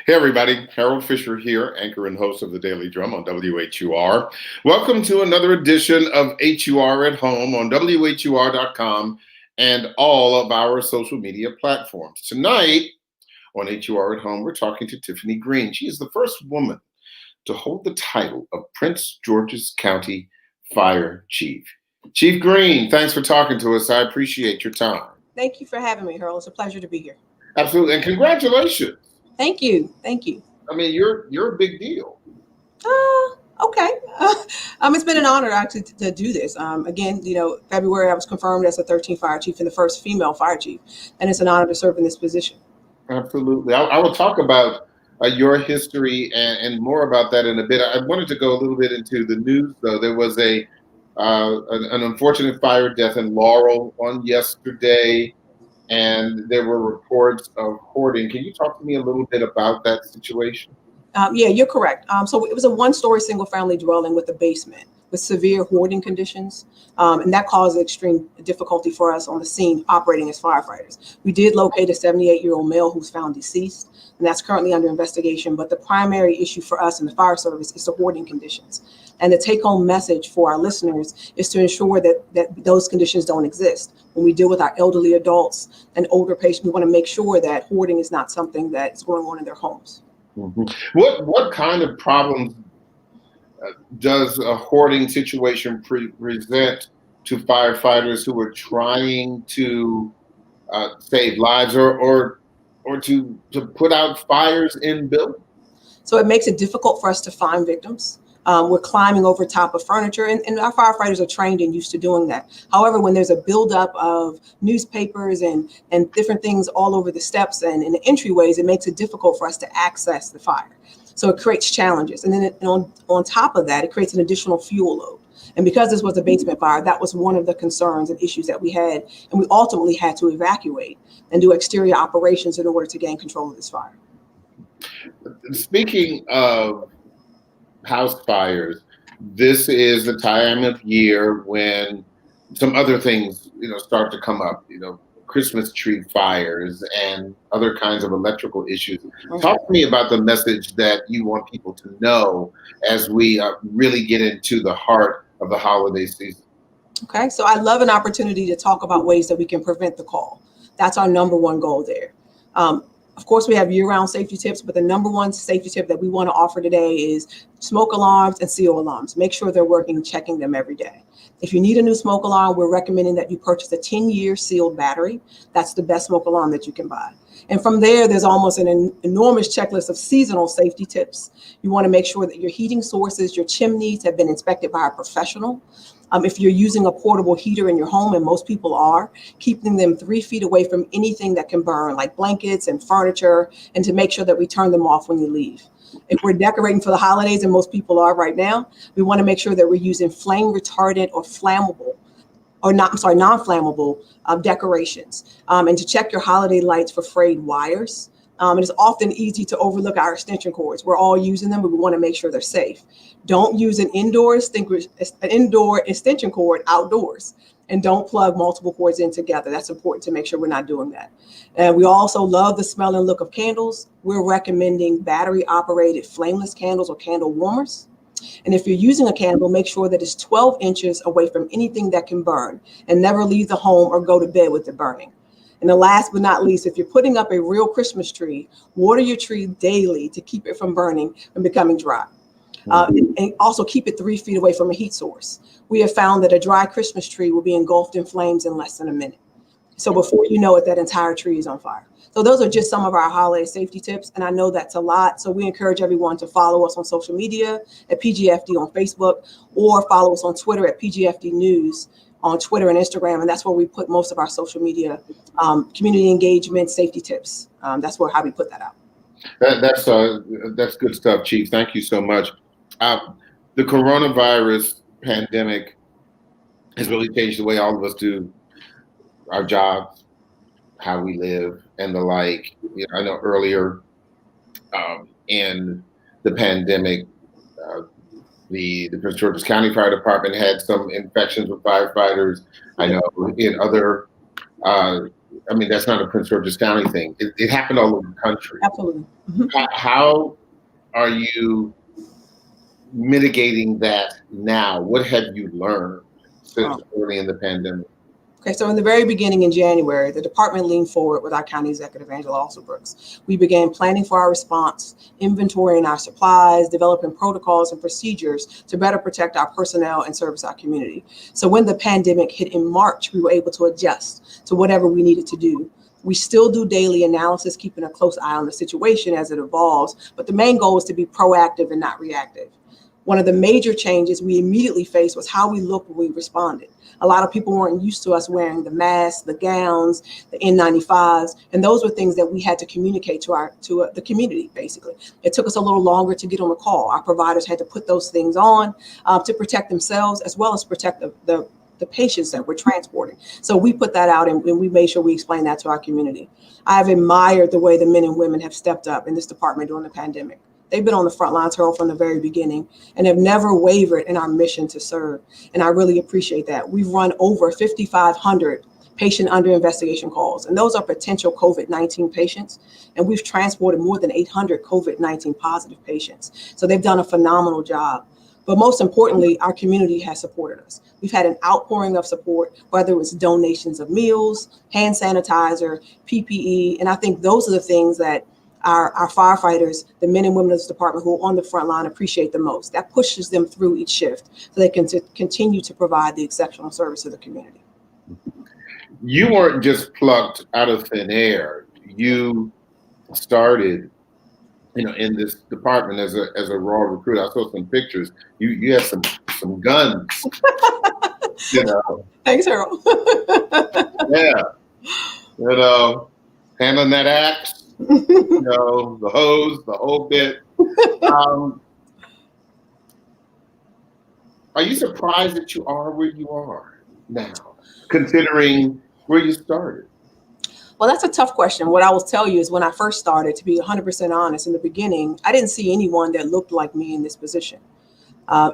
Hey everybody, Harold Fisher here, anchor and host of the Daily Drum on WHUR. Welcome to another edition of HUR at Home on WHUR.com and all of our social media platforms. Tonight on HUR at Home, we're talking to Tiffany Green. She is the first woman to hold the title of Prince George's County Fire Chief. Chief Green, thanks for talking to us. I appreciate your time. Thank you for having me, Harold. It's a pleasure to be here. Absolutely, and congratulations. Thank you. Thank you. I mean, you're a big deal. Okay. It's been an honor actually to do this. Again, February I was confirmed as the 13th fire chief and the first female fire chief, and it's an honor to serve in this position. Absolutely. I will talk about your history and more about that in a bit. I wanted to go a little bit into the news, though. There was an unfortunate fire death in Laurel on yesterday, and there were reports of hoarding. Can you talk to me a little bit about that situation? Yeah, you're correct. So it was a one-story single-family dwelling with a basement with severe hoarding conditions, and that caused extreme difficulty for us on the scene operating as firefighters. We did locate a 78-year-old male who's found deceased, and that's currently under investigation. But the primary issue for us in the fire service is the hoarding conditions. And the take-home message for our listeners is to ensure that those conditions don't exist. When we deal with our elderly adults and older patients, we want to make sure that hoarding is not something that's going on in their homes. Mm-hmm. What kind of problems does a hoarding situation present to firefighters who are trying to save lives or to put out fires in buildings? So it makes it difficult for us to find victims. We're climbing over top of furniture, and our firefighters are trained and used to doing that. However, when there's a buildup of newspapers and different things all over the steps and in the entryways, it makes it difficult for us to access the fire. So it creates challenges. And then on top of that, it creates an additional fuel load. And because this was a basement fire, that was one of the concerns and issues that we had. And we ultimately had to evacuate and do exterior operations in order to gain control of this fire. Speaking of house fires, this is the time of year when some other things, start to come up, Christmas tree fires and other kinds of electrical issues. Talk to me about the message that you want people to know as we really get into the heart of the holiday season. Okay, so I love an opportunity to talk about ways that we can prevent the call. That's our number one goal there. Of course, we have year-round safety tips, but the number one safety tip that we want to offer today is smoke alarms and CO alarms. Make sure they're working, checking them every day. If you need a new smoke alarm, we're recommending that you purchase a 10-year sealed battery. That's the best smoke alarm that you can buy. And from there's almost an enormous checklist of seasonal safety tips. You want to make sure that your heating sources, your chimneys have been inspected by a professional. If you're using a portable heater in your home, and most people are, keeping them 3 feet away from anything that can burn, like blankets and furniture, and to make sure that we turn them off when you leave. If we're decorating for the holidays, and most people are right now, we want to make sure that we're using flame retardant or flammable, or non-flammable decorations, and to check your holiday lights for frayed wires. It is often easy to overlook our extension cords. We're all using them, but we want to make sure they're safe. Don't use an indoor extension cord outdoors, and don't plug multiple cords in together. That's important to make sure we're not doing that. And we also love the smell and look of candles. We're recommending battery-operated flameless candles or candle warmers. And if you're using a candle, make sure that it's 12 inches away from anything that can burn, and never leave the home or go to bed with it burning. And the last but not least, if you're putting up a real Christmas tree, water your tree daily to keep it from burning and becoming dry. And also keep it 3 feet away from a heat source. We have found that a dry Christmas tree will be engulfed in flames in less than a minute. So before you know it, that entire tree is on fire. So those are just some of our holiday safety tips. And I know that's a lot. So we encourage everyone to follow us on social media at PGFD on Facebook, or follow us on Twitter at PGFD News on Twitter and Instagram. And that's where we put most of our social media community engagement safety tips. That's how we put that out. That's good stuff, Chief. Thank you so much. The coronavirus pandemic has really changed the way all of us do our jobs, how we live, and the like. I know earlier in the pandemic, the Prince George's County Fire Department had some infections with firefighters. I know in other I mean, that's not a Prince George's County thing. It happened all over the country. Absolutely. Mm-hmm. How are you mitigating that now? What have you learned since early in the pandemic? Okay, so in the very beginning in January, the department leaned forward with our county executive, Angela Alsobrooks. We began planning for our response, inventorying our supplies, developing protocols and procedures to better protect our personnel and service our community. So when the pandemic hit in March, we were able to adjust to whatever we needed to do. We still do daily analysis, keeping a close eye on the situation as it evolves, but the main goal is to be proactive and not reactive. One of the major changes we immediately faced was how we looked when we responded. A lot of people weren't used to us wearing the masks, the gowns, the N95s, and those were things that we had to communicate to the community, basically. It took us a little longer to get on the call. Our providers had to put those things on to protect themselves as well as protect the patients that we're transporting. So we put that out and we made sure we explained that to our community. I've admired the way the men and women have stepped up in this department during the pandemic. They've been on the front lines from the very beginning and have never wavered in our mission to serve. And I really appreciate that. We've run over 5,500 patient under investigation calls, and those are potential COVID-19 patients. And we've transported more than 800 COVID-19 positive patients. So they've done a phenomenal job. But most importantly, our community has supported us. We've had an outpouring of support, whether it was donations of meals, hand sanitizer, PPE. And I think those are the things that our firefighters, the men and women of this department who are on the front line, appreciate the most. That pushes them through each shift so they can continue to provide the exceptional service to the community. You weren't just plucked out of thin air. You started, in this department as a raw recruit. I saw some pictures. You had some guns. Thanks, Harold. Yeah. Handling that axe. The hose, the whole bit. Are you surprised that you are where you are now, considering where you started? Well, that's a tough question. What I will tell you is when I first started, to be 100% honest, in the beginning, I didn't see anyone that looked like me in this position.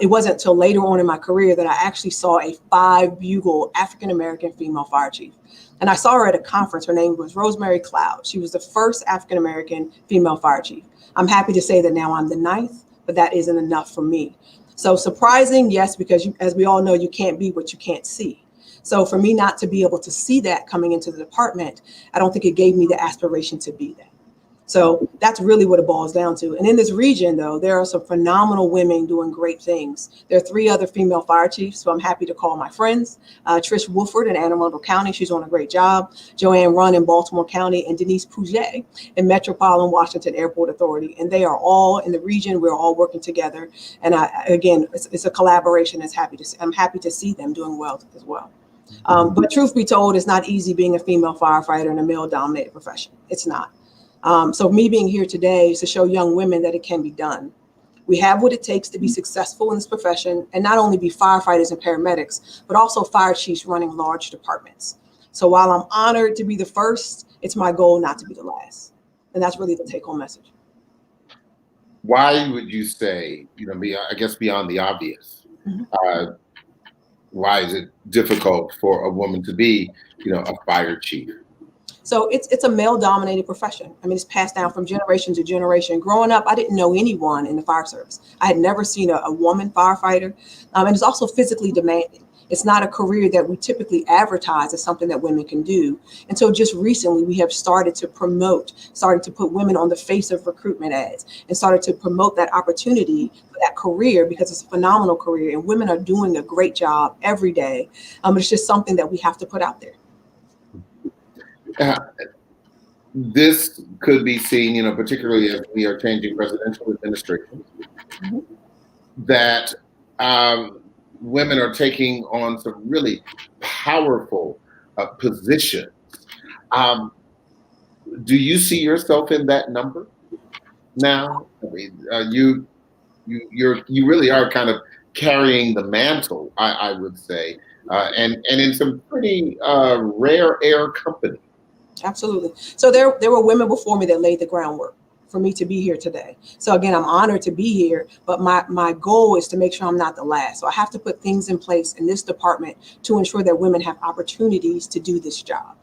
It wasn't until later on in my career that I actually saw a 5-bugle African-American female fire chief. And I saw her at a conference. Her name was Rosemary Cloud. She was the first African-American female fire chief. I'm happy to say that now I'm the 9th, but that isn't enough for me. So surprising, yes, because as we all know, you can't be what you can't see. So for me not to be able to see that coming into the department, I don't think it gave me the aspiration to be that. So that's really what it boils down to. And in this region, though, there are some phenomenal women doing great things. There are 3 other female fire chiefs, so I'm happy to call my friends. Trish Wolford in Anne Arundel County, she's doing a great job. Joanne Runn in Baltimore County, and Denise Pouget in Metropolitan Washington Airport Authority. And they are all in the region. We're all working together. And again, it's a collaboration. I'm happy to see them doing well as well. But truth be told, it's not easy being a female firefighter in a male-dominated profession. It's not. So me being here today is to show young women that it can be done. We have what it takes to be successful in this profession and not only be firefighters and paramedics, but also fire chiefs running large departments. So while I'm honored to be the first, it's my goal not to be the last. And that's really the take-home message. Why would you say, I guess beyond the obvious, why is it difficult for a woman to be, a fire chief? So it's a male-dominated profession. I mean, it's passed down from generation to generation. Growing up, I didn't know anyone in the fire service. I had never seen a woman firefighter. And it's also physically demanding. It's not a career that we typically advertise as something that women can do. And so just recently, we have started to put women on the face of recruitment ads and started to promote that opportunity for that career because it's a phenomenal career and women are doing a great job every day. It's just something that we have to put out there. This could be seen, particularly as we are changing presidential administrations, that women are taking on some really powerful positions. Do you see yourself in that number now? I mean, you really are kind of carrying the mantle, I would say, and in some pretty rare air company. Absolutely. So there were women before me that laid the groundwork for me to be here today. So again, I'm honored to be here, but my goal is to make sure I'm not the last. So I have to put things in place in this department to ensure that women have opportunities to do this job.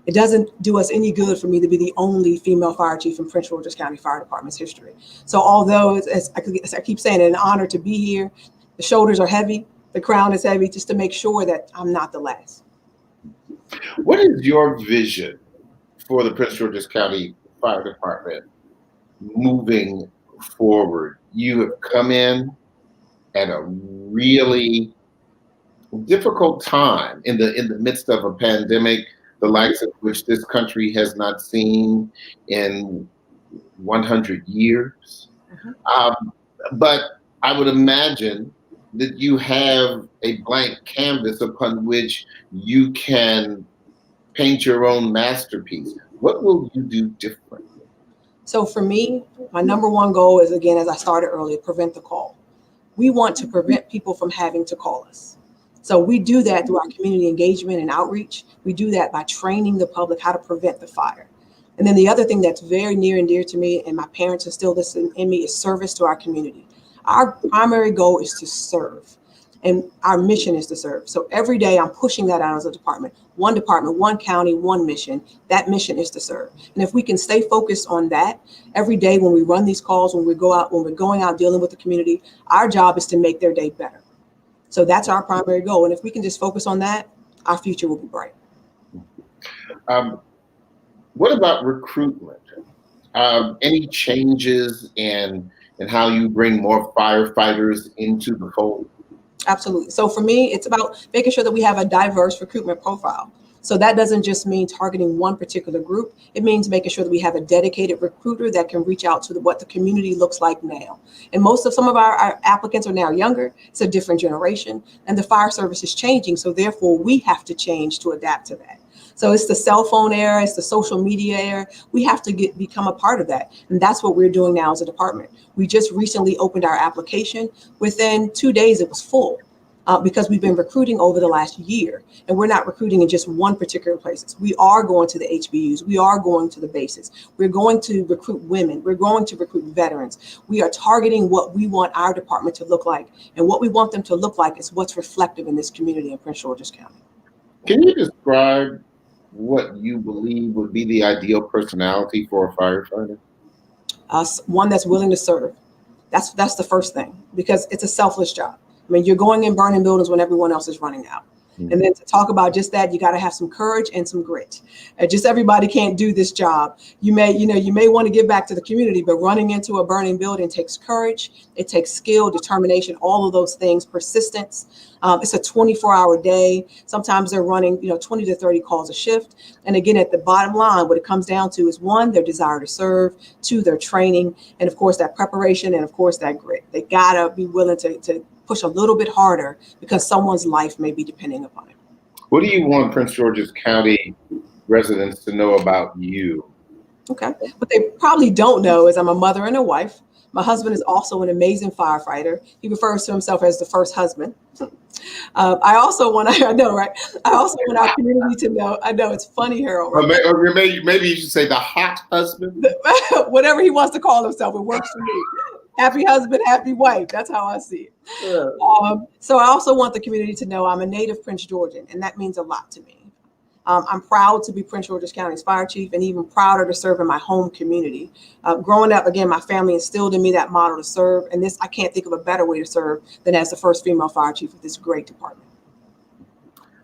It doesn't do us any good for me to be the only female fire chief in Prince George's County Fire Department's history. So although, as I keep saying, it's an honor to be here, the shoulders are heavy, the crown is heavy, just to make sure that I'm not the last. What is your vision for the Prince George's County Fire Department moving forward? You have come in at a really difficult time in the midst of a pandemic, the likes of which this country has not seen in 100 years. But I would imagine that you have a blank canvas upon which you can paint your own masterpiece. What will you do differently? So for me, my number one goal is, again, as I started earlier, prevent the call. We want to prevent people from having to call us. So we do that through our community engagement and outreach. We do that by training the public how to prevent the fire. And then the other thing that's very near and dear to me, and my parents instilled this in me, is service to our community. Our primary goal is to serve, and our mission is to serve. So every day I'm pushing that out as a department, one county, one mission. That mission is to serve. And if we can stay focused on that every day when we run these calls, when we're going out dealing with the community, our job is to make their day better. So that's our primary goal. And if we can just focus on that, our future will be bright. What about recruitment? Any changes in how you bring more firefighters into the fold? Absolutely. So for me, it's about making sure that we have a diverse recruitment profile. So that doesn't just mean targeting one particular group. It means making sure that we have a dedicated recruiter that can reach out to what the community looks like now. And some of our applicants are now younger. It's a different generation, and the fire service is changing. So therefore, we have to change to adapt to that. So it's the cell phone era, it's the social media era. We have to become a part of that. And that's what we're doing now as a department. We just recently opened our application. Within 2 days, it was full because we've been recruiting over the last year. And we're not recruiting in just one particular places. We are going to the HBUs. We are going to the bases. We're going to recruit women. We're going to recruit veterans. We are targeting what we want our department to look like. And what we want them to look like is what's reflective in this community in Prince George's County. Can you describe what you believe would be the ideal personality for a firefighter? One that's willing to serve. That's the first thing, because it's a selfless job. I mean, you're going in burning buildings when everyone else is running out. Mm-hmm. And then to talk about just that, you got to have some courage and some grit. Just everybody can't do this job. You may want to give back to the community, but running into a burning building takes courage. It takes skill, determination, all of those things, persistence. It's a 24-hour day. Sometimes they're running, 20 to 30 calls a shift. And again, at the bottom line, what it comes down to is, one, their desire to serve, two, their training, and of course that preparation, and of course that grit. They gotta be willing to push a little bit harder because someone's life may be depending upon it. What do you want Prince George's County residents to know about you? Okay, what they probably don't know is I'm a mother and a wife. My husband is also an amazing firefighter. He refers to himself as the first husband. I also want our community to know. I know it's funny, Harold. Right? Or maybe you should say the hot husband. Whatever he wants to call himself, it works for me. Happy husband, happy wife. That's how I see it. Yeah. So I also want the community to know I'm a native Prince Georgian, and that means a lot to me. I'm proud to be Prince George's County's fire chief, and even prouder to serve in my home community. Growing up, again, my family instilled in me that model to serve, and I can't think of a better way to serve than as the first female fire chief of this great department.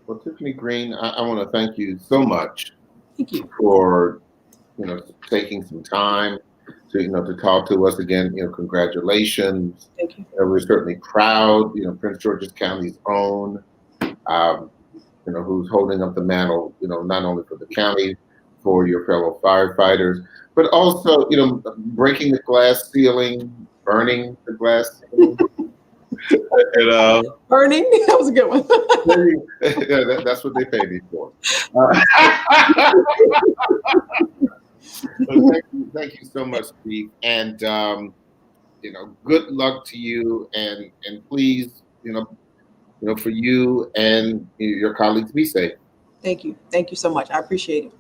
Well, Tiffany Green, I want to thank you so much. Thank you for taking some time to talk to us again. Congratulations. Thank you. We're certainly proud. Prince George's County's own. Who's holding up the mantle, not only for the county, for your fellow firefighters, but also, breaking the glass ceiling, burning the glass ceiling. Burning? That was a good one. That's what they pay me for. Thank you so much, Steve. And, good luck to you. And please, for you and your colleagues, be safe. Thank you. Thank you so much. I appreciate it.